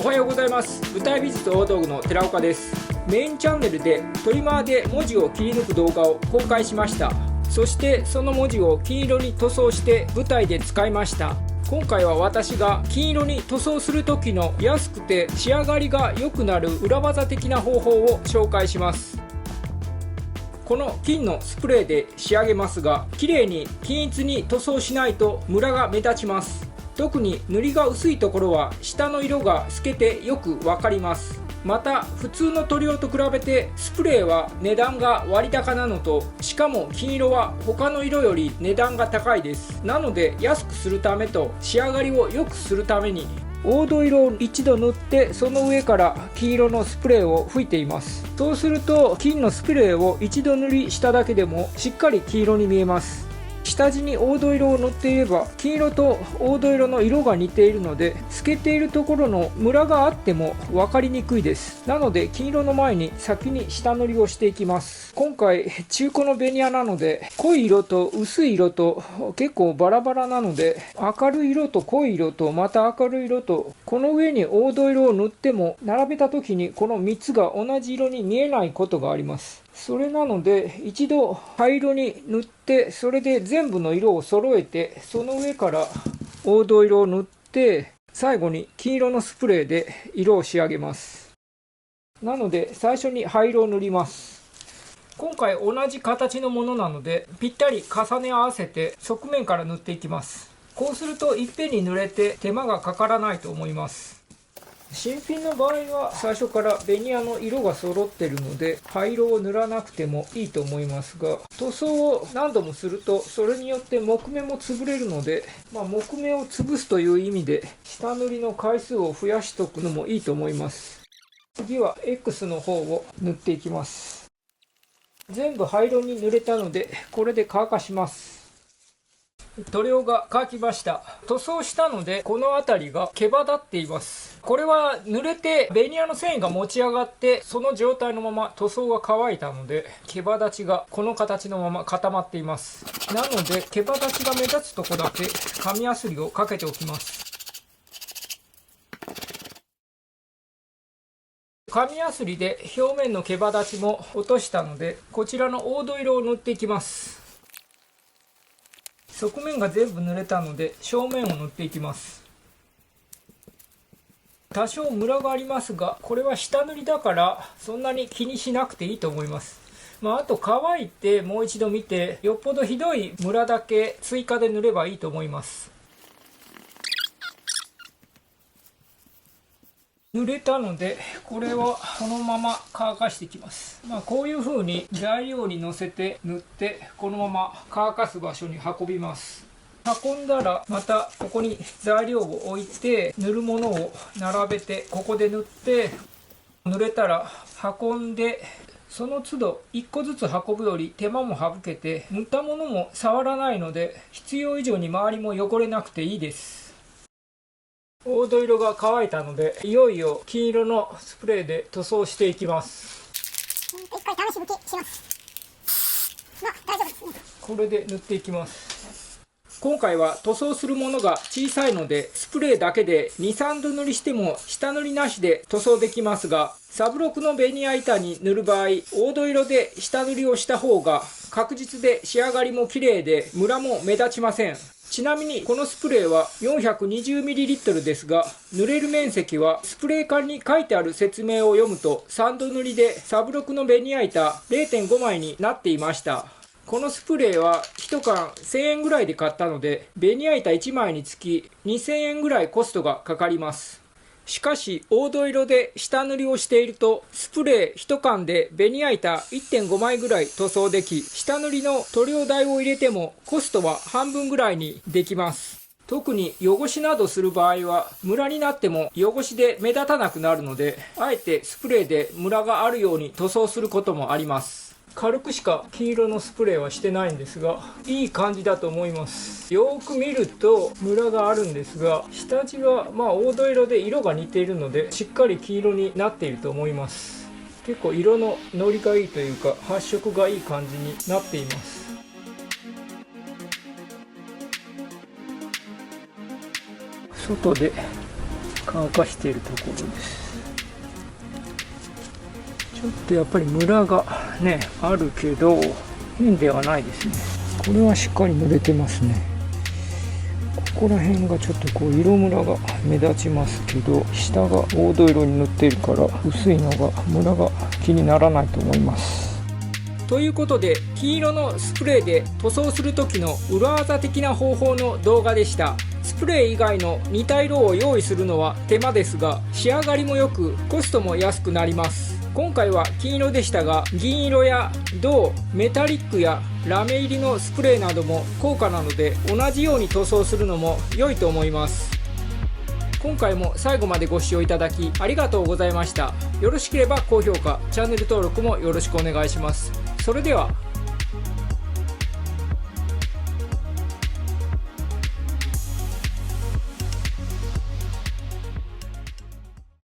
おはようございます。舞台美術大道具の寺岡です。メインチャンネルでトリマーで文字を切り抜く動画を公開しました。そしてその文字を金色に塗装して舞台で使いました。今回は私が金色に塗装する時の安くて仕上がりが良くなる裏技的な方法を紹介します。この金のスプレーで仕上げますが、綺麗に均一に塗装しないとムラが目立ちます。特に塗りが薄いところは下の色が透けてよくわかります。また普通の塗料と比べてスプレーは値段が割高なのと、しかも金色は他の色より値段が高いです。なので安くするためと仕上がりを良くするために黄土色を一度塗って、その上から金色のスプレーを吹いています。そうすると金のスプレーを一度塗りしただけでもしっかり黄色に見えます。下地に黄土色を塗っていれば金色と黄土色の色が似ているので、透けているところのムラがあっても分かりにくいです。なので金色の前に先に下塗りをしていきます。今回中古のベニヤなので、濃い色と薄い色と結構バラバラなので、明るい色と濃い色とまた明るい色と、この上に黄土色を塗っても並べた時にこの3つが同じ色に見えないことがあります。それなので一度灰色に塗って、それで全部の色を揃えて、その上から黄土色を塗って、最後に金色のスプレーで色を仕上げます。なので最初に灰色を塗ります。今回同じ形のものなのでぴったり重ね合わせて側面から塗っていきます。こうするといっぺんに塗れて手間がかからないと思います。新品の場合は最初からベニヤの色が揃ってるので灰色を塗らなくてもいいと思いますが、塗装を何度もするとそれによって木目も潰れるので、木目を潰すという意味で下塗りの回数を増やしておくのもいいと思います。次は X の方を塗っていきます。全部灰色に塗れたのでこれで乾かします。塗料が乾きました。塗装したのでこの辺りが毛羽立っています。これは濡れてベニヤの繊維が持ち上がって、その状態のまま塗装が乾いたので毛羽立ちがこの形のまま固まっています。なので毛羽立ちが目立つとこだけ紙やすりをかけておきます。紙やすりで表面の毛羽立ちも落としたので、こちらの黄土色を塗っていきます。側面が全部塗れたので正面を塗っていきます。多少ムラがありますが、これは下塗りだからそんなに気にしなくていいと思います。あと乾いてもう一度見て、よっぽどひどいムラだけ追加で塗ればいいと思います。塗れたのでこれをこのまま乾かしていきます。こういう風に材料にのせて塗って、このまま乾かす場所に運びます。運んだらまたここに材料を置いて、塗るものを並べてここで塗って、塗れたら運んで、その都度1個ずつ運ぶより手間も省けて、塗ったものも触らないので必要以上に周りも汚れなくていいです。黄土色が乾いたので、いよいよ金色のスプレーで塗装していきます。一回試し拭きします。大丈夫ですね。これで塗っていきます。今回は塗装するものが小さいので、スプレーだけで 2,3 度塗りしても下塗りなしで塗装できますが、サブロクのベニヤ板に塗る場合、黄土色で下塗りをした方が確実で仕上がりも綺麗でムラも目立ちません。ちなみにこのスプレーは 420ml ですが、塗れる面積はスプレー缶に書いてある説明を読むと3度塗りでサブロクのベニヤ板 0.5 枚になっていました。このスプレーは1缶1000円ぐらいで買ったので、ベニヤ板1枚につき2000円ぐらいコストがかかります。しかし黄土色で下塗りをしていると、スプレー1缶でベニヤ板 1.5 枚ぐらい塗装でき、下塗りの塗料代を入れてもコストは半分ぐらいにできます。特に汚しなどする場合はムラになっても汚しで目立たなくなるので、あえてスプレーでムラがあるように塗装することもあります。軽くしか金色のスプレーはしてないんですが、いい感じだと思います。よーく見るとムラがあるんですが、下地は黄土色で色が似ているのでしっかり黄色になっていると思います。結構色のノリがいいというか、発色がいい感じになっています。外で乾かしているところです。ちょっとやっぱりムラがねあるけど変ではないですね。これはしっかり塗れてますね。ここら辺がちょっとこう色ムラが目立ちますけど、下が黄土色に塗っているから薄いのがムラが気にならないと思います。ということで、金色のスプレーで塗装する時の裏技的な方法の動画でした。スプレー以外の似た色を用意するのは手間ですが、仕上がりも良くコストも安くなります。今回は金色でしたが、銀色や銅、メタリックやラメ入りのスプレーなども高価なので、同じように塗装するのも良いと思います。今回も最後までご視聴いただきありがとうございました。よろしければ高評価、チャンネル登録もよろしくお願いします。それでは。